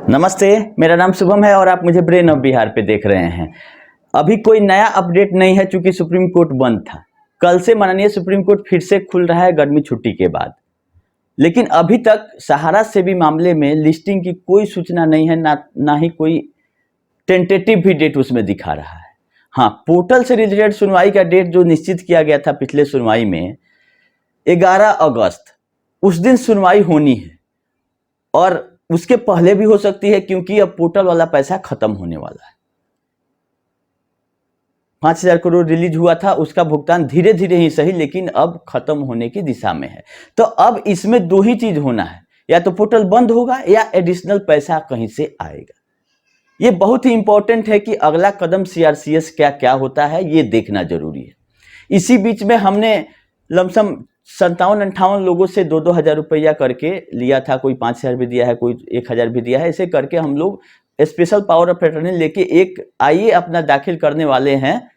नमस्ते, मेरा नाम शुभम है और आप मुझे ब्रेन ऑफ बिहार पे देख रहे हैं। अभी कोई नया अपडेट नहीं है चूंकि सुप्रीम कोर्ट बंद था। कल से माननीय सुप्रीम कोर्ट फिर से खुल रहा है गर्मी छुट्टी के बाद। लेकिन अभी तक सहारा से भी मामले में लिस्टिंग की कोई सूचना नहीं है, ना ही कोई टेंटेटिव भी डेट उसमें दिखा रहा है। हाँ, पोर्टल से रिलेटेड सुनवाई का डेट जो निश्चित किया गया था पिछले सुनवाई में 11 अगस्त, उस दिन सुनवाई होनी है और उसके पहले भी हो सकती है क्योंकि अब पोर्टल वाला पैसा खत्म होने वाला है। 5,000 करोड़ रिलीज हुआ था, उसका भुगतान धीरे धीरे ही सही लेकिन अब खत्म होने की दिशा में है। तो अब इसमें दो ही चीज होना है, या तो पोर्टल बंद होगा या एडिशनल पैसा कहीं से आएगा। ये बहुत ही इंपॉर्टेंट है कि अगला कदम सीआरसीएस क्या क्या होता है ये देखना जरूरी है। इसी बीच में हमने लमसम 57-58 लोगों से 2-2 हज़ार रुपया करके लिया था। कोई 5,000 भी दिया है, कोई 1,000 भी दिया है। ऐसे करके हम लोग स्पेशल पावर ऑफ अटर्नी लेके एक आईए अपना दाखिल करने वाले हैं।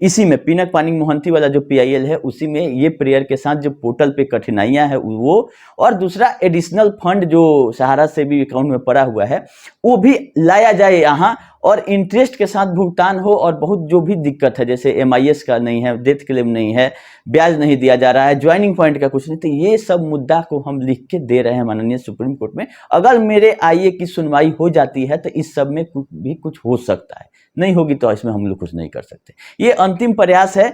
इसी में पिनक पानी मोहंती वाला जो पीआईएल है उसी में ये प्रेयर के साथ जो पोर्टल पे कठिनाइयां है वो, और दूसरा एडिशनल फंड जो सहारा से भी अकाउंट में पड़ा हुआ है वो भी लाया जाए यहाँ और इंटरेस्ट के साथ भुगतान हो। और बहुत जो भी दिक्कत है जैसे एमआईएस का नहीं है, डेथ क्लेम नहीं है, ब्याज नहीं दिया जा रहा है, ज्वाइनिंग पॉइंट का कुछ नहीं, तो ये सब मुद्दा को हम लिख के दे रहे हैं माननीय सुप्रीम कोर्ट में। अगर मेरे आईए की सुनवाई हो जाती है तो इस सब में कुछ हो सकता है, नहीं होगी तो इसमें हम लोग कुछ नहीं कर सकते। ये अंतिम प्रयास है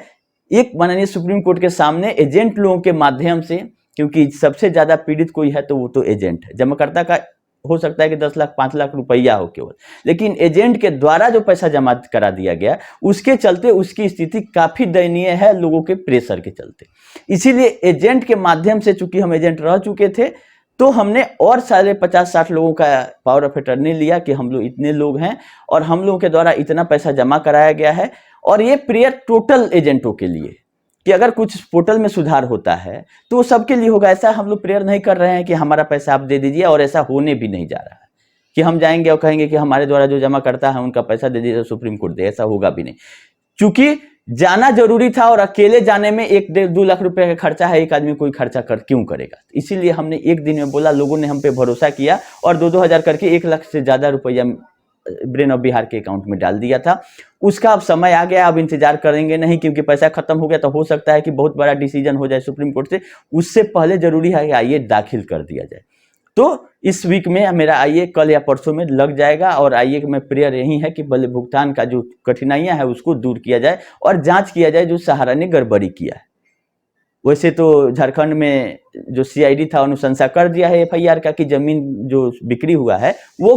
एक माननीय सुप्रीम कोर्ट के सामने एजेंट लोगों के माध्यम से, क्योंकि सबसे ज्यादा पीड़ित कोई है तो वो तो एजेंट है। जमाकर्ता का हो सकता है कि 10 लाख 5 लाख रुपया हो केवल, लेकिन एजेंट के द्वारा जो पैसा जमा करा दिया गया उसके चलते उसकी स्थिति काफी दयनीय है लोगों के प्रेशर के चलते। इसीलिए एजेंट के माध्यम से, चूंकि हम एजेंट रह चुके थे, तो हमने और सारे 50-60 लोगों का पावर ऑफ अटर्नी लिया कि हम लोग इतने लोग हैं और हम लोगों के द्वारा इतना पैसा जमा कराया गया है। और ये प्रेयर टोटल एजेंटों के लिए कि अगर कुछ पोर्टल में सुधार होता है तो वो सबके लिए होगा। ऐसा हम लोग प्रेयर नहीं कर रहे हैं कि हमारा पैसा आप दे दीजिए, और ऐसा होने भी नहीं जा रहा है कि हम जाएंगे और कहेंगे कि हमारे द्वारा जो जमा करता है उनका पैसा दे दीजिए सुप्रीम कोर्ट दे, ऐसा होगा भी नहीं। चूंकि जाना जरूरी था और अकेले जाने में 1-2 लाख रुपए का खर्चा है, एक आदमी कोई खर्चा क्यों करेगा। इसीलिए हमने एक दिन में बोला, लोगों ने हम पे भरोसा किया और 2-2 हज़ार करके 1 लाख से ज्यादा रुपया ब्रेन ऑफ बिहार के अकाउंट में डाल दिया था। उसका अब समय आ गया, अब इंतजार करेंगे नहीं, क्योंकि पैसा खत्म हो गया तो हो सकता है कि बहुत बड़ा डिसीजन हो जाए सुप्रीम कोर्ट से। उससे पहले जरूरी है कि आईए दाखिल कर दिया जाए। तो इस वीक में मेरा आईए कल या परसों में लग जाएगा और आईए में प्रेयर यही है कि भले भुगतान का जो कठिनाइयां है उसको दूर किया जाए और जांच किया जाए जो सहारा ने गड़बड़ी किया है। वैसे तो झारखंड में जो सीआईडी था अनुशंसा कर दिया है एफआईआर का कि जमीन जो बिक्री हुआ है वो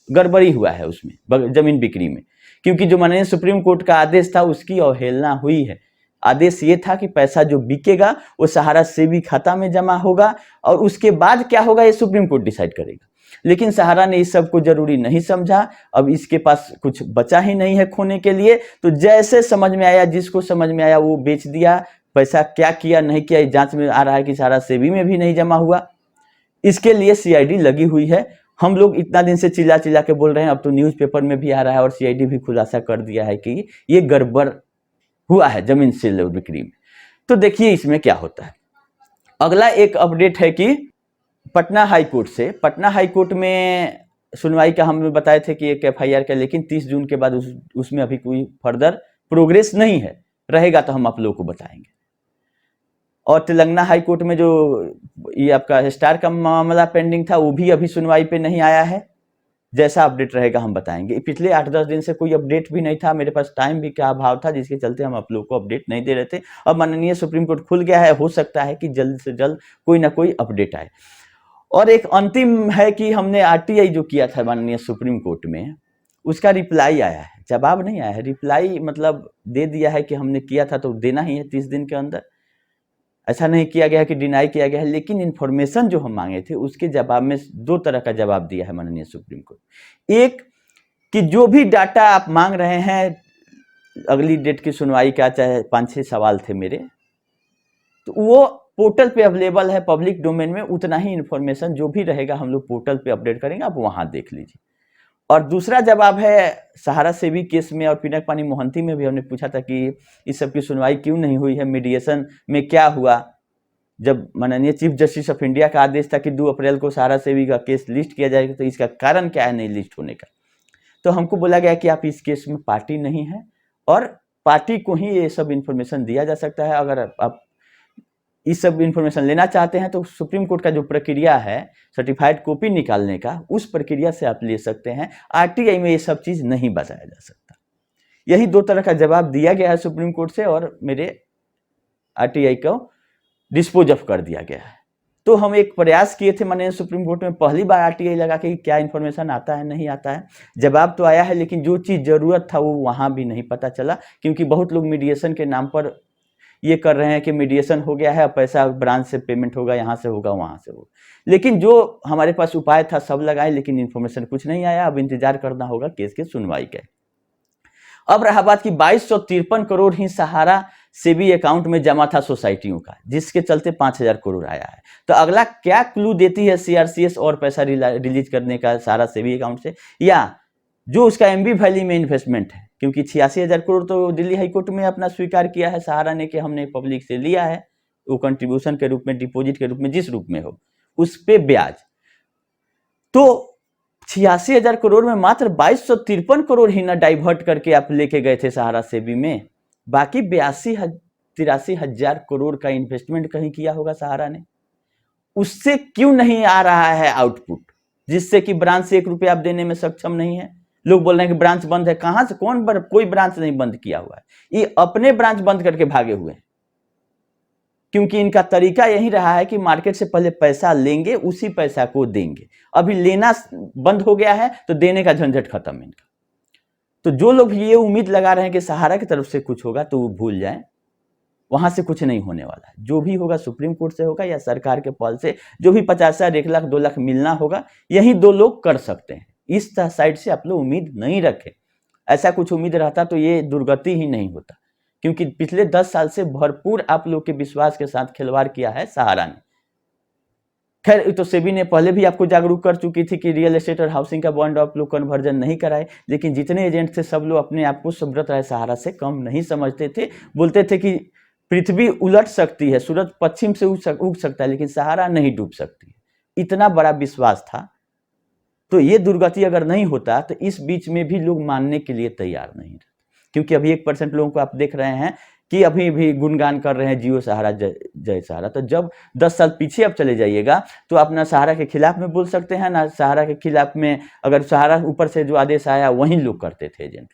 गड़बड़ी हुआ है उसमें जमीन बिक्री में, क्योंकि जो माननीय सुप्रीम कोर्ट का आदेश था उसकी अवहेलना हुई है। आदेश ये था कि पैसा जो बिकेगा वो सहारा सेवी खाता में जमा होगा और उसके बाद क्या होगा ये सुप्रीम कोर्ट डिसाइड करेगा। लेकिन सहारा ने इस सब को जरूरी नहीं समझा। अब इसके पास कुछ बचा ही नहीं है खोने के लिए, तो जैसे समझ में आया, जिसको समझ में आया वो बेच दिया। पैसा क्या किया नहीं किया जांच में आ रहा है कि सहारा सेवी में भी नहीं जमा हुआ। इसके लिए सीआईडी लगी हुई है। हम लोग इतना दिन से चिल्ला चिल्ला के बोल रहे हैं, अब तो न्यूज़पेपर में भी आ रहा है और सीआईडी भी खुलासा कर दिया है कि ये गड़बड़ हुआ है जमीन से बिक्री में। तो देखिए इसमें क्या होता है। अगला एक अपडेट है कि पटना हाई कोर्ट में सुनवाई का हम बताए थे कि एक एफआईआर का, लेकिन 30 जून के बाद उसमें अभी कोई फर्दर प्रोग्रेस नहीं है। रहेगा तो हम आप लोगों को बताएंगे। और तेलंगाना हाई कोर्ट में जो ये आपका स्टार का मामला पेंडिंग था वो भी अभी सुनवाई पे नहीं आया है। जैसा अपडेट रहेगा हम बताएंगे। पिछले 8-10 दिन से कोई अपडेट भी नहीं था, मेरे पास टाइम भी क्या अभाव था, जिसके चलते हम आप लोगों को अपडेट नहीं दे रहे थे। अब माननीय सुप्रीम कोर्ट खुल गया है, हो सकता है कि जल्द से जल्द कोई ना कोई अपडेट आए। और एक अंतिम है कि हमने आरटीआई जो किया था माननीय सुप्रीम कोर्ट में, उसका रिप्लाई आया है, जवाब नहीं आया है। रिप्लाई मतलब दे दिया है कि हमने किया था तो देना ही है 30 दिन के अंदर। ऐसा नहीं किया गया कि डिनाई किया गया है, लेकिन इन्फॉर्मेशन जो हम मांगे थे उसके जवाब में 2 तरह का जवाब दिया है माननीय सुप्रीम कोर्ट। एक कि जो भी डाटा आप मांग रहे हैं अगली डेट की सुनवाई का, चाहे 5-6 सवाल थे मेरे, तो वो पोर्टल पे अवेलेबल है पब्लिक डोमेन में। उतना ही इन्फॉर्मेशन जो भी रहेगा हम लोग पोर्टल पे अपडेट करेंगे, आप वहां देख लीजिए। और दूसरा जवाब है सहारा सेवी केस में और पिनक पानी मोहंती में भी हमने पूछा था कि इस सब की सुनवाई क्यों नहीं हुई है, मीडिएशन में क्या हुआ। जब माननीय चीफ जस्टिस ऑफ इंडिया का आदेश था कि 2 अप्रैल को सहारा सेवी का केस लिस्ट किया जाएगा, तो इसका कारण क्या है नहीं लिस्ट होने का? तो हमको बोला गया कि आप इस केस में पार्टी नहीं है और पार्टी को ही ये सब इन्फॉर्मेशन दिया जा सकता है। अगर आप इस सब इन्फॉर्मेशन लेना चाहते हैं तो सुप्रीम कोर्ट का जो प्रक्रिया है सर्टिफाइड कॉपी निकालने का, उस प्रक्रिया से आप ले सकते हैं। आरटीआई में ये सब चीज़ नहीं बताया जा सकता। यही 2 तरह का जवाब दिया गया है सुप्रीम कोर्ट से और मेरे आरटीआई को डिस्पोज ऑफ कर दिया गया है। तो हम एक प्रयास किए थे माननीय सुप्रीम कोर्ट में, पहली बार आरटीआई लगा के क्या इन्फॉर्मेशन आता है नहीं आता है। जवाब तो आया है, लेकिन जो चीज़ ज़रूरत था वो वहाँ भी नहीं पता चला, क्योंकि बहुत लोग मीडिएशन के नाम पर ये कर रहे हैं कि मीडिएशन हो गया है, पैसा ब्रांच से पेमेंट होगा, यहाँ से होगा वहाँ से होगा। लेकिन जो हमारे पास उपाय था सब लगाए, लेकिन इन्फॉर्मेशन कुछ नहीं आया। अब इंतजार करना होगा केस की सुनवाई का। अब रहा बात की 2253 करोड़ ही सहारा सेबी अकाउंट में जमा था सोसाइटियों का, जिसके चलते 5000 करोड़ आया है। तो अगला क्या क्लू देती है सीआरसीएस और पैसा रिलीज करने का सहारा सेबी अकाउंट से, या जो उसका एमबी वैली में इन्वेस्टमेंट है, क्योंकि 86,000 करोड़ तो दिल्ली हाईकोर्ट में अपना स्वीकार किया है सहारा ने कि हमने पब्लिक से लिया है, वो कंट्रीब्यूशन के रूप में, डिपॉजिट के रूप में, जिस रूप में हो उस पे ब्याज। तो 86,000 करोड़ में मात्र 2253 करोड़ ही ना डाइवर्ट करके आप लेके गए थे सहारा सेबी में। बाकी 83,000 करोड़ का इन्वेस्टमेंट कहीं किया होगा सहारा ने। उससे क्यों नहीं आ रहा है आउटपुट, जिससे कि ब्रांच से 1 रुपया आप देने में सक्षम नहीं है? लोग बोल रहे हैं कि ब्रांच बंद है। कहां से? कोई ब्रांच नहीं बंद किया हुआ है, ये अपने ब्रांच बंद करके भागे हुए हैं। क्योंकि इनका तरीका यही रहा है कि मार्केट से पहले पैसा लेंगे, उसी पैसा को देंगे। अभी लेना बंद हो गया है तो देने का झंझट खत्म है इनका। तो जो लोग ये उम्मीद लगा रहे हैं कि सहारा की तरफ से कुछ होगा, तो वो भूल जाएं, वहां से कुछ नहीं होने वाला है। जो भी होगा सुप्रीम कोर्ट से होगा या सरकार के पहल से, जो भी 50,000, 1 लाख, 2 लाख मिलना होगा, यही 2 लोग कर सकते हैं। इस साइड से आप लोग उम्मीद नहीं रखें। ऐसा कुछ उम्मीद रहता तो ये दुर्गति ही नहीं होता, क्योंकि पिछले 10 साल से भरपूर आप लोग के विश्वास के साथ खिलवाड़ किया है सहारा ने। खैर, तो सेबी ने पहले भी आपको जागरूक कर चुकी थी कि रियल एस्टेट और हाउसिंग का बॉन्ड आप लोग कन्वर्जन नहीं कराए, लेकिन जितने एजेंट थे सब लोग अपने आप को सुब्रत राय सहारा से कम नहीं समझते थे। बोलते थे कि पृथ्वी उलट सकती है, सूरज पश्चिम से उग सकता है, लेकिन सहारा नहीं डूब सकती। इतना बड़ा विश्वास था। तो ये दुर्गति अगर नहीं होता तो इस बीच में भी लोग मानने के लिए तैयार नहीं रहते, क्योंकि अभी 1% लोगों को आप देख रहे हैं कि अभी भी गुणगान कर रहे हैं जियो सहारा, जय सहारा। तो जब 10 साल पीछे अब चले जाइएगा तो आप ना सहारा के खिलाफ में बोल सकते हैं, ना सहारा के खिलाफ में। अगर सहारा ऊपर से जो आदेश आया वही लोग करते थे एजेंट,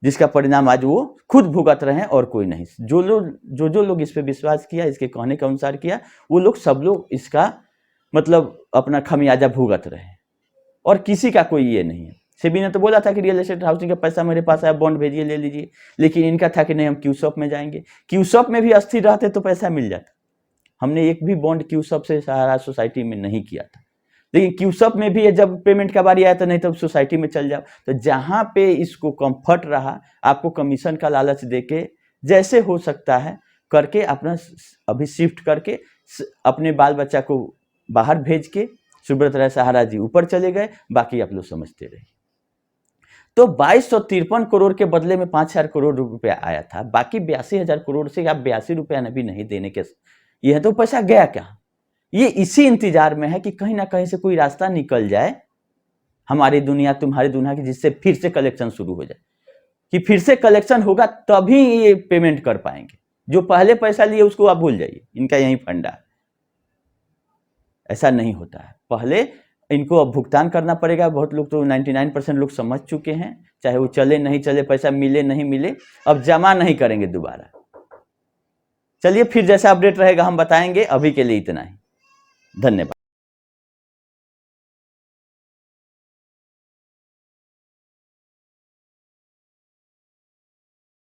जिसका परिणाम आज वो खुद भुगत रहे हैं और कोई नहीं। जो लोग इस पे विश्वास किया, इसके कहने के अनुसार किया, वो लोग सब लोग इसका मतलब अपना खमियाजा भुगत रहे हैं, और किसी का कोई ये नहीं है। सेबी ने तो बोला था कि रियल एस्टेट हाउसिंग का पैसा मेरे पास आया, बॉन्ड भेजिए, ले लीजिए, लेकिन इनका था कि नहीं, हम क्यूसॉप में जाएंगे। क्यूसॉप में भी अस्थिर रहते तो पैसा मिल जाता। हमने एक भी बॉन्ड क्यूसॉप से सहारा सोसाइटी में नहीं किया था, लेकिन क्यूसॉप में भी जब पेमेंट का बारी आया तो नहीं, तब सोसाइटी में चल जाओ। तो जहां पे इसको कंफर्ट रहा, आपको कमीशन का लालच देके जैसे हो सकता है करके अपना अभी शिफ्ट करके अपने बाल बच्चा को बाहर भेज के सुब्रत राय सहारा जी ऊपर चले गए, बाकी आप लोग समझते रहिए। तो 2253 करोड़ के बदले में 5,000 करोड़ रुपया आया था। बाकी 82,000 करोड़ से आप 82 रुपया भी नहीं देने के, यह तो पैसा गया क्या? ये इसी इंतजार में है कि कहीं ना कहीं से कोई रास्ता निकल जाए, हमारी दुनिया तुम्हारी दुनिया की, जिससे फिर से कलेक्शन शुरू हो जाए। कि फिर से कलेक्शन होगा तभी ये पेमेंट कर पाएंगे। जो पहले पैसा लिए उसको आप भूल जाइए, इनका यही फंडा है। ऐसा नहीं होता है, पहले इनको अब भुगतान करना पड़ेगा। बहुत लोग तो 99% लोग समझ चुके हैं, चाहे वो चले नहीं चले, पैसा मिले नहीं मिले, अब जमा नहीं करेंगे दोबारा। चलिए, फिर जैसा अपडेट रहेगा हम बताएंगे। अभी के लिए इतना ही, धन्यवाद।